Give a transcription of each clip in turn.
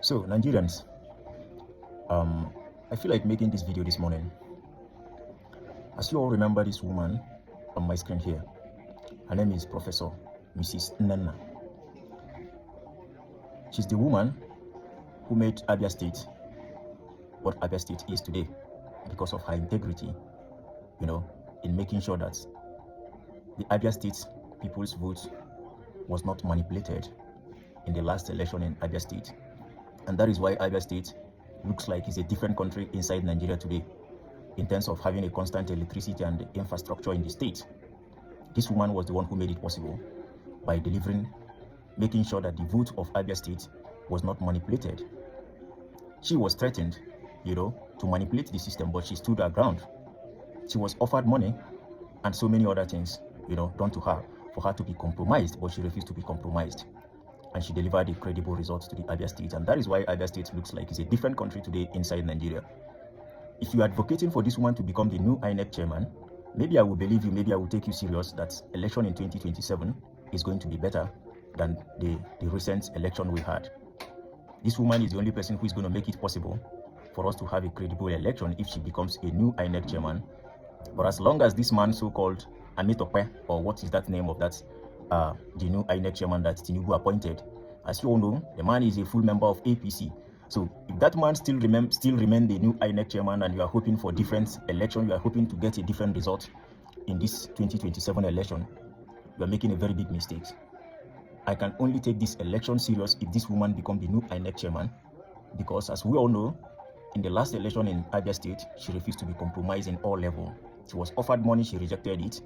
So Nigerians, I feel like making this video this morning. As you all remember this woman on my screen here, her name is Professor Mrs. Nana. She's the woman who made Abia State what Abia State is today because of her integrity, in making sure that the Abia State people's vote was not manipulated in the last election in Abia State. And that is why Abia State looks like it's a different country inside Nigeria today in terms of having a constant electricity and infrastructure in the state. This woman was the one who made it possible by making sure that the vote of Abia State was not manipulated. She was threatened, to manipulate the system, but she stood her ground. She was offered money and so many other things, done to her for her to be compromised, but she refused to be compromised. And she delivered a credible result to the Abia State. And that is why Abia State looks like it's a different country today inside Nigeria. If you are advocating for this woman to become the new INEC chairman, maybe I will believe you, maybe I will take you serious that election in 2027 is going to be better than the recent election we had. This woman is the only person who is going to make it possible for us to have a credible election if she becomes a new INEC chairman. But as long as this man, so-called Amitope, or what is that name of that, the new INEC chairman that Tinubu appointed, as you all know, the man is a full member of APC. So if that man still remain the new INEC chairman and you are hoping for different election, you are hoping to get a different result in this 2027 election, you are making a very big mistake. I can only take this election serious if this woman becomes the new INEC chairman, because as we all know, in the last election in Abia State, she refused to be compromised in all levels. She was offered money, she rejected it.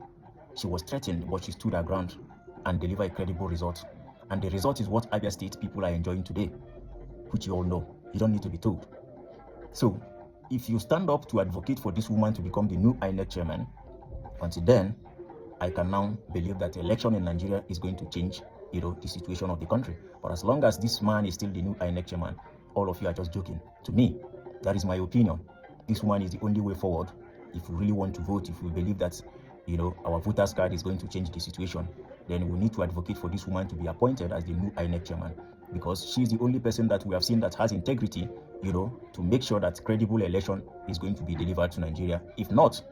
She was threatened, but she stood her ground and delivered a credible result. And the result is what Abia State people are enjoying today, which you all know. You don't need to be told. So, if you stand up to advocate for this woman to become the new INEC chairman, until then, I can now believe that the election in Nigeria is going to change, the situation of the country. But as long as this man is still the new INEC chairman, all of you are just joking. To me, that is my opinion. This woman is the only way forward. If we really want to vote, if we believe that, our voters card is going to change the situation, then we need to advocate for this woman to be appointed as the new INEC chairman, because she's the only person that we have seen that has integrity, to make sure that credible election is going to be delivered to Nigeria. If not,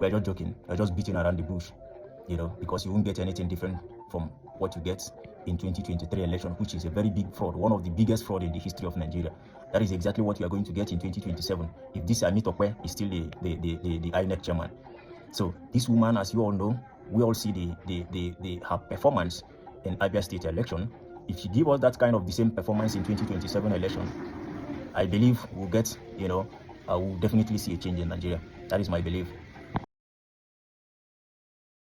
we're just joking. We're just beating around the bush, because you won't get anything different from what you get in 2023 election, which is a very big fraud, one of the biggest fraud in the history of Nigeria. That is exactly what you are going to get in 2027 if this Amitope is still the INEC chairman. So this woman, as you all know, we all see her performance in Abia State election. If she give us that kind of the same performance in 2027 election, I believe we'll get, I will definitely see a change in Nigeria. That is my belief.